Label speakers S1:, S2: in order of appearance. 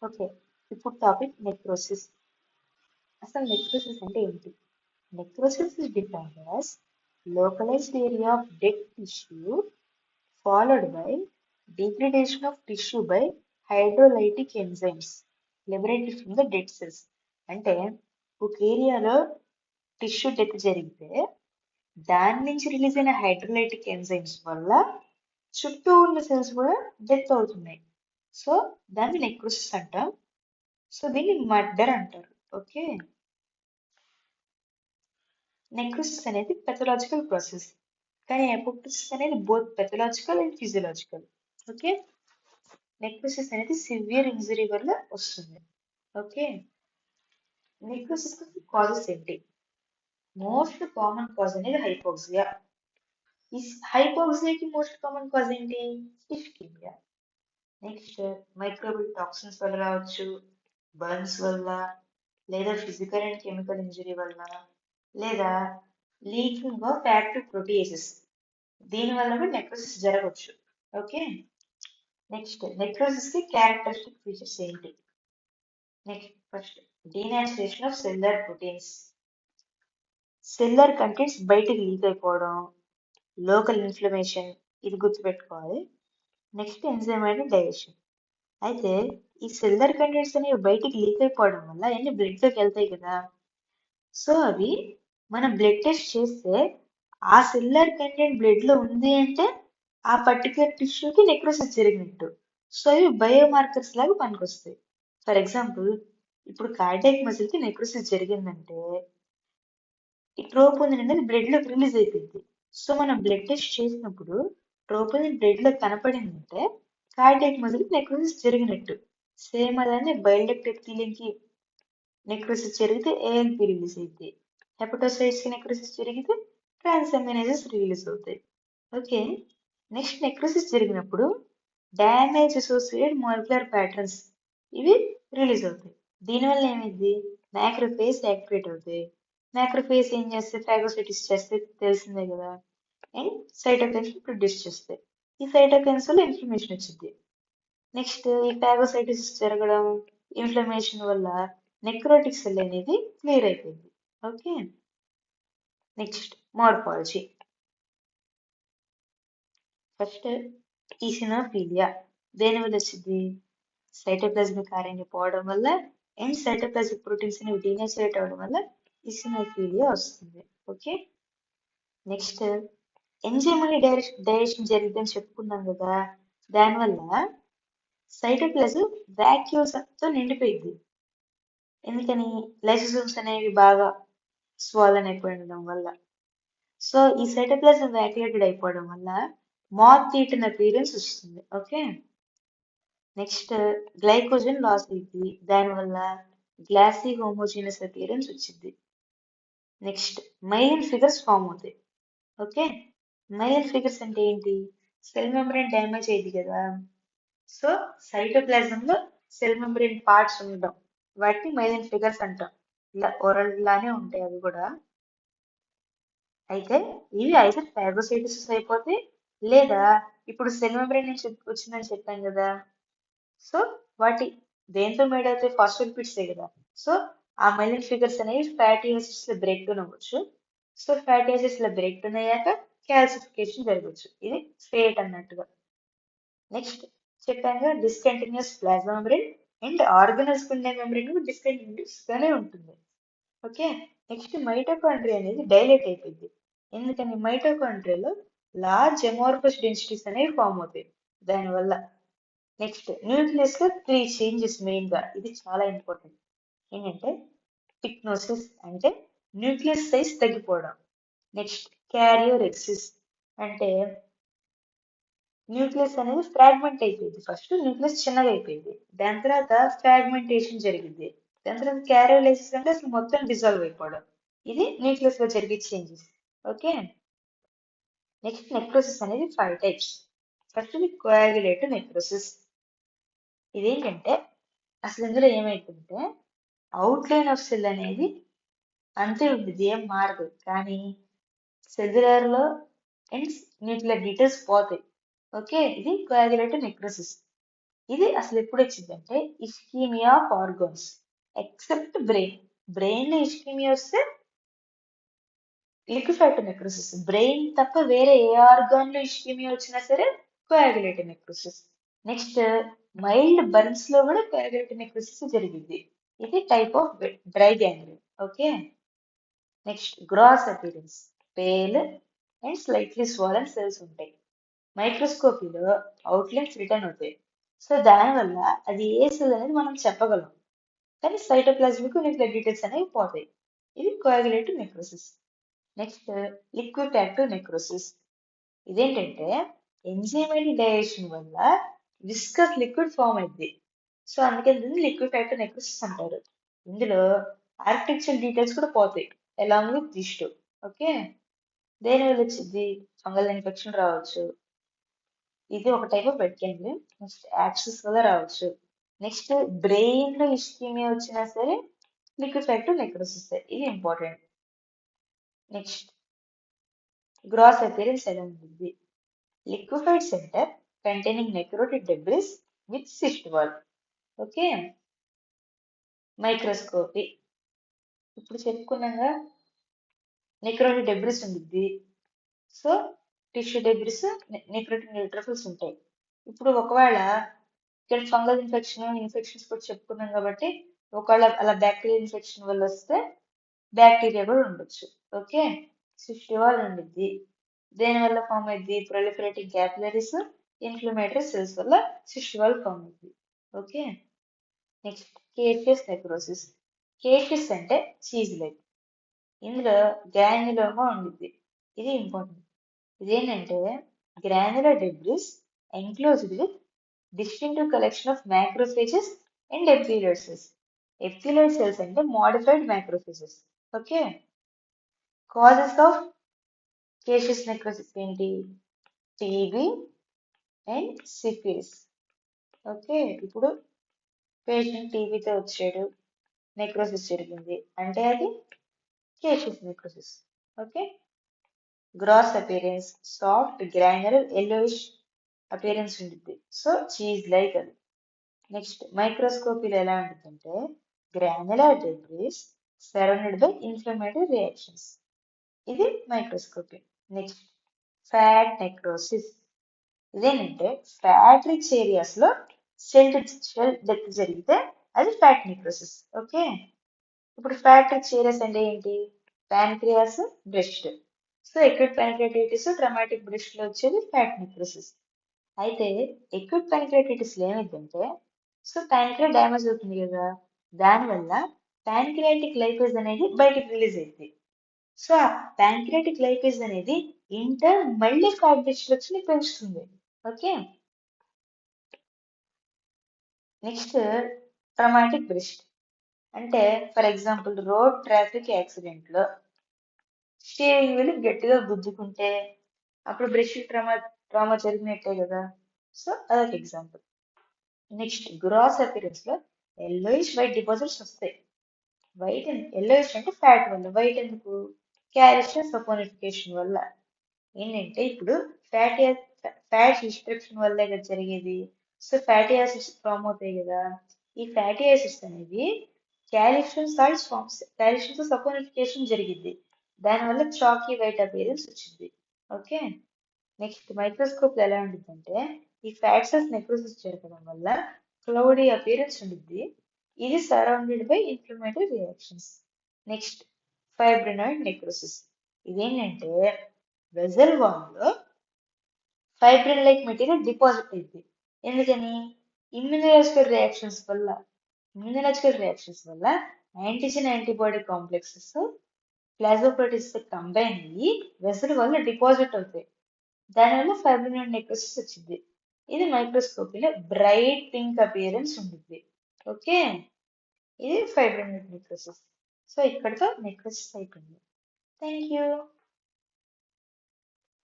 S1: Okay. ఇప్పుడు topic necrosis. అసలు necrosis అంటే ఏంటి? Necrosis is defined as localized area of dead tissue followed by degradation of tissue by hydrolytic enzymes liberated from the dead cells. అంటే ఒక ఏరియాలో tissue death జరిగితే దాని నుంచి రిలీజ్ అయిన హైడ్రోలైటిక్ ఎంజైమ్స్ వల్ల చుట్టూ ఉన్న సెల్స్ కూడా డెత్ అవుతున్నాయి. సో దాన్ని నెక్రోసిస్ అంటాం. సో దీన్ని మర్డర్ అంటారు. ఓకే. నెక్రోసిస్ అనేది పెథలాజికల్ ప్రాసెస్, కానీ అపోప్టోసిస్ అనేది both pathological and physiological. Okay. Necrosis అనేది సివియర్ ఇంజరీ వల్ల వస్తుంది. ఓకే. నెక్రోసిస్ కాజెస్ ఏంటి? మోస్ట్ కామన్ కాజ్ అనేది హైపోక్సియా. ఈ హైపోక్సియాకి మోస్ట్ కామన్ కాజ్ ఏంటి? ఇస్కిమియా. నెక్స్ట్ మైక్రోబిల్ టాక్సిన్స్ వల్ల రావచ్చు, బర్న్స్ వల్ల, లేదా ఫిజికల్ అండ్ కెమికల్ ఇంజరీ వల్ల, లేదా లీకింగ్ ఆఫ్ యాక్టివ్ ప్రోటీయేసెస్ దీని వల్ల కూడా నెక్రోసిస్ జరగవచ్చు. ఓకే. నెక్స్ట్ నెక్రోసిస్ కి క్యారెక్టరిస్టిక్ ఫీచర్స్ ఏంటి? Next first denaturation of cellular proteins. Cellular contents బయటకు లీక్ అయిపోవడం, లోకల్ ఇన్ఫ్లమేషన్, ఇది గుర్తుపెట్టుకోవాలి. Next enzymatic digestion. అయితే ఈ సెల్యులర్ కంటెంట్స్ అనేవి బయటికి లీక్ అయిపోవడం వల్ల అన్ని బ్లడ్ లోకి వెళ్తాయి కదా. సో అవి మనం బ్లడ్ టెస్ట్ చేస్తే ఆ సెల్యులర్ కంటెంట్ బ్లడ్ లో ఉంది అంటే ఆ పర్టికులర్ టిష్యూకి నెక్రోసిస్ జరిగినట్టు. సో అవి బయోమార్కర్స్ లాగా పనికొస్తాయి. ఫర్ ఎగ్జాంపుల్ ఇప్పుడు కార్డియాక్ మజిల్ కి నెక్రోసిస్ జరిగిందంటే ఈ ట్రోపోనిన్ అనేది బ్లడ్ లోకి రిలీజ్ అయిపోయింది. సో మనం బ్లడ్ టెస్ట్ చేసినప్పుడు ట్రోపోనిన్ బ్లడ్ లో కనపడిందంటే కార్డియాక్ మజిల్ కి నెక్రోసిస్ జరిగినట్టు. సేమ్ అలానే బైల్ డక్ట్ ఎపిథీలియం కి నెక్రోసిస్ జరిగితే ఏఎల్పి రిలీజ్ అవుతాయి. హెపటోసైట్స్ కి నెక్రోసిస్ జరిగితే ట్రాన్సామినేసెస్ రిలీజ్ అవుతాయి. ఓకే. నెక్స్ట్ నెక్రోసిస్ జరిగినప్పుడు డ్యామేజ్ అసోసియేటెడ్ మాలిక్యులర్ ప్యాటర్న్స్ ఇవి రిలీజ్ అవుతాయి. దీనివల్ల ఏమైంది? మ్యాక్రోఫేజ్ యాక్టివేట్ అవుతాయి. మ్యాక్రోఫేజ్ ఏం చేస్తే ఫాగోసైటిస్ చేస్తే తెలిసిందే కదా. అండ్ సైటోకైన్స్ ప్రొడ్యూస్ చేస్తాయి. ఈ సైటోకైన్స్ వల్ల ఇన్ఫ్లమేషన్ వచ్చింది. నెక్స్ట్ ఈ ఫాగోసైటిస్ జరగడం, ఇన్ఫ్లమేషన్ వల్ల నెక్రోటిక్ సెల్ అనేది క్లియర్ అయిపోయింది. ఓకే. Next morphology. ఫస్ట్ ఈసినోఫీలియా దేని వల్ల వచ్చింది? సైటోప్లాస్మిక్ ఆర్ఎన్ఏ పోవడం వల్ల అండ్ సైటోప్లాస్మిక్ ప్రోటీన్స్ అనేవి డీనేచరేట్ అవ్వడం వల్ల ఈసినోఫీలియా వస్తుంది. ఓకే. నెక్స్ట్ ఎంజైమల్ డైజెషన్ జరిగిద్దని చెప్పుకున్నాం కదా. దానివల్ల సైటోప్లాజం వాక్యూల్స్ తో నిండిపోయింది. ఎందుకని? లైసోసోమ్స్ అనేవి బాగా స్వాలన్ అయిపోయి వల్ల. సో ఈ సైటోప్లాజం వ్యాక్యులేటెడ్ అయిపోవడం వల్ల మాత్ ఈటన్ అపీరెన్స్ వస్తుంది. ఓకే. నెక్స్ట్ గ్లైకోజన్ లాస్ అయింది, దానివల్ల గ్లాసీ హోమోజీనస్ అపీరెన్స్ వచ్చింది. నెక్స్ట్ మైలిన్ ఫిగర్స్ ఫామ్ అవుతాయి. ఓకే. మైలిన్ ఫిగర్స్ అంటే ఏంటి? సెల్ మెంబ్రేన్ డ్యామేజ్ అయింది కదా. సో సైటోప్లాజం లో సెల్ మెంబ్రేన్ పార్ట్స్ ఉండడం వాటిని మైలిన్ ఫిగర్స్ అంటాం. ఇలా ఓరల్ లానే ఉంటాయి అవి కూడా. అయితే ఇవి అయితే ఫాగోసైటోసిస్ అయిపోతే, లేదా ఇప్పుడు సెల్ మెంబ్రేన్ నుంచి వచ్చిందని చెప్పాను కదా. సో వాటి దేంతో మేడ్ అవుతాయి? ఫాస్ఫోలిపిడ్సే కదా. సో ఆ మైలిన్ ఫిగర్స్ అనేవి ఫ్యాటీ యాసిడ్స్ లో బ్రేక్ డౌన్ అవ్వచ్చు. సో ఫ్యాటీ యాసిడ్స్ లో బ్రేక్ డౌన్ అయ్యాక క్యాల్సిఫికేషన్ జరగవచ్చు. ఇది ఫేట్ అన్నట్టుగా. నెక్స్ట్ చెప్పాను discontinuous plasma membrane and organelles ఉండే మెంబ్రేన్ డిస్కంటిన్యూస్ గానే ఉంటుంది. ఓకే. నెక్స్ట్ మైటోకాండ్రియా అనేది డైలేట్ అయిపోయింది. ఎందుకని? మైటోకాండ్రియాలో లార్జ్ అమోర్ఫస్ డెన్సిటీస్ అనేవి ఫామ్ అవుతాయి దానివల్ల. నెక్స్ట్ న్యూక్లియస్ లో 3 చేంజెస్ మెయిన్ గా, ఇది చాలా ఇంపార్టెంట్. ఏంటంటే పిక్నోసిస్ అంటే న్యూక్లియస్ సైజ్ తగ్గిపోవడం. నెక్స్ట్ క్యారియోరెక్సిస్ అంటే న్యూక్లియస్ అనేది ఫ్రాగ్మెంట్ అయిపోయింది. ఫస్ట్ న్యూక్లియస్ చిన్నగా అయిపోయింది, దాని తర్వాత ఫ్రాగ్మెంటేషన్ జరిగింది, దాని తర్వాత క్యారియోలైసిస్ అంటే అసలు మొత్తం డిజాల్వ్ అయిపోవడం. ఇది న్యూక్లియస్ లో జరిగే చేంజెస్. ఓకే. నెక్స్ట్ నెక్రోసిస్ అనేది 5 టైప్స్. First కోయాగులేటివ్ necrosis. ఇదేంటంటే అసలు ఇందులో ఏమైతుందంటే అవుట్లైన్ ఆఫ్ సెల్ అనేది అంతే ఉంటుంది, ఏం మారదు, కానీ సెల్యులర్ లో అండ్ న్యూక్లియర్ డీటెయిల్స్ పోతాయి. ఓకే. ఇది కోయాగులేటివ్ నెక్రోసిస్. ఇది అసలు ఎప్పుడు వచ్చిందంటే ischemia of organs except brain. Brain లో ఇస్కీమియా వస్తే లిక్విఫైడ్ నెక్రోసిస్. బ్రెయిన్ తప్ప వేరే ఏ ఆర్గాన్ లో ఇస్కీమియా వచ్చినా సరే coagulative necrosis. Next mild burns లో కూడా కోయాగులేటివ్ నెక్రోసిస్ జరిగింది. ఇది type of dry gangrene. Okay, next gross appearance, pale and slightly swollen cells ఉంటాయి. మైక్రోస్కోపీలో అవుట్లైన్స్ రిటర్న్ అవుతాయి. సో దానివల్ల అది ఏ సెల్ అనేది మనం చెప్పగలం, కానీ సైటోప్లాస్మిక్ న్యూక్లియర్ డీటెయిల్స్ అనేవి పోతాయి. ఇది coagulative necrosis. Next liquefactive necrosis. ఇదేంటంటే ఎంజైమాటిక్ డైజెషన్ వల్ల విస్కస్ లిక్విడ్ ఫామ్ అయింది. సో అందుకే దీన్ని లిక్విఫాక్టివ్ నెక్రోసిస్ అంటారు. ఇందులో ఆర్టిఫిషియల్ డీటెయిల్స్ కూడా పోతాయి అలాంగ్ విత్ టిష్యూ. ఓకే, దేనివల్ల వచ్చింది? ఫంగల్ ఇన్ఫెక్షన్ రావచ్చు. ఇది ఒక type of wet gangrene. Next axis వల్ల రావచ్చు. నెక్స్ట్ బ్రెయిన్ లో ఇస్కీమియా వచ్చినా సరే లిక్విఫాక్టివ్ నెక్రోసిస్. ఇది ఇంపార్టెంట్. నెక్స్ట్ గ్రాస్ అపీరెన్స్ ఎలా ఉంటుంది? Liquefied centre containing necrotic debris with cyst wall. Okay, microscopy ఇప్పుడు చెప్పుకున్నాగా నెక్రోటిక్ డెబ్రిస్ ఉంటుంది. So tissue debris, necrotic neutrophils ఉంటాయి. ఇప్పుడు ఒకవేళ ఇక్కడ ఫంగల్ ఇన్ఫెక్షన్స్ కూడా చెప్పుకున్నాం కాబట్టి ఒకవేళ అలా బ్యాక్టీరియల్ ఇన్ఫెక్షన్ వల్ల వస్తే బ్యాక్టీరియా కూడా ఉండొచ్చు. ఓకే, సిస్ట్ వాల్ ఉండిద్ది. దేని వల్ల ఫామ్ అయింది? ప్రొలిఫరేటింగ్ క్యాపిలరీస్, ఇన్ఫ్లమేటరీ సెల్స్ వల్ల సిస్ట్ వాల్ ఫామ్ అయింది. Okay, next caseous necrosis. Caseous అంటే చీజ్ లైక్. ఇందులో గ్రాన్యులోమా ఉండిద్ది. ఇది ఇంపార్టెంట్. ఇదేంటంటే granular debris enclosed with distinctive collection of macrophages and epithelial cells. Epithelial cells అంటే modified macrophages. ఓకే, causes of caseous necrosis ఏంటి? TB and syphilis. Okay, ఇప్పుడు patient టీబీతో వచ్చాడు, నెక్రోసిస్ జరిగింది అంటే అది caseous necrosis. Okay, gross appearance soft granular yellowish appearance ఉంటుంది. సో చీజ్ లైక్ అది. నెక్స్ట్ మైక్రోస్కోపీలో ఎలా ఉంటుందంటే granular debris surrounded by inflammatory reactions. ఇది మైక్రోస్కోపీ. Next fat necrosis. ఇదేంటంటే ఫ్యాట్ రిచ్ ఏరియాస్ లో సెల్ డెత్ జరిగితే అది ఫ్యాట్ నెక్రోసిస్. ఓకే, ఇప్పుడు ఫ్యాట్ రిచ్ ఏరియాస్ అంటే ఏంటి? Pancreas, breast. So acute pancreatitis, traumatic breast లో వచ్చేది ఫ్యాట్ నెక్రోసిస్. అయితే ఎక్యూట్ ప్యాన్క్రియాటిటిస్ లో ఏమైందంటే సో ప్యాన్క్రియా డ్యామేజ్ అవుతుంది కదా, దానివల్ల ప్యాన్క్రియాటిక్ లైపేజ్ అనేది బయటకు రిలీజ్ అయింది. సో ఆ ప్యాన్క్రియాటిక్ లైపేజ్ అనేది మళ్ళీ ఫ్యాట్ డిస్ట్రక్షన్ ని పెంచుతుంది. ఓకే, నెక్స్ట్ ట్రమాటిక్ బ్రెస్ట్ అంటే for example road traffic accident లో స్టీరింగ్ వీల్ గట్టిగా గుద్దుకుంటే అప్పుడు బ్రెస్ట్ ట్రామా జరిగినట్టే కదా. సో అదొక ఎగ్జాంపుల్. నెక్స్ట్ గ్రాస్ అపీరెన్స్ లో ఎల్లోయిష్ వైట్ డిపాజిట్స్ వస్తాయి. వైట్ ఎల్లోయిష్ అంటే ఫ్యాట్ వల్ల, వైట్ ఎందుకు? కాల్షియం సపోనిఫికేషన్ వల్ల. ఏంటంటే ఇప్పుడు ఫ్యాట్ డిస్ట్రక్షన్ వల్లే కదా జరిగేది. సో ఫ్యాటీ యాసిడ్స్ ఫామ్ అవుతాయి కదా. ఈ ఫ్యాటీ యాసిడ్స్ అనేవి calcium salts forms, calcium saponification జరిగింది. దానివల్ల చాకీ వైట్ అపీరెన్స్ వచ్చింది. ఓకే, నెక్స్ట్ మైక్రోస్కోప్ ఎలా ఉంటుందంటే ఈ ఫ్యాట్ సెల్స్ నెక్రోసిస్ జరగడం వల్ల క్లౌడీ అపీరెన్స్ ఉంటుంది. ఇది surrounded by inflammatory reactions. Next fibrinoid necrosis. ఇదేంటంటే వెజల్ వాల్ లో ఫైబ్రిన్ లైక్ మెటీరియల్ డిపాజిట్ అయింది. ఎందుకని? ఇమ్యునలాజికల్ రియాక్షన్స్ వల్ల antigen antibody complexes plasma proteins combine అయ్యి వెజల్ వల్ల డిపాజిట్ అవుతాయి. దానివల్ల ఫైబ్రినాయిడ్ నెక్రోసిస్ వచ్చింది. ఇది మైక్రోస్కోపీలో బ్రైట్ పింక్ అపియరెన్స్ ఉంటుంది. ఓకే, ఇది ఫైబ్రినాయిడ్ నెక్రోసిస్. సో ఇక్కడితో నెక్రోసిస్ అయిపోయింది. Thank you.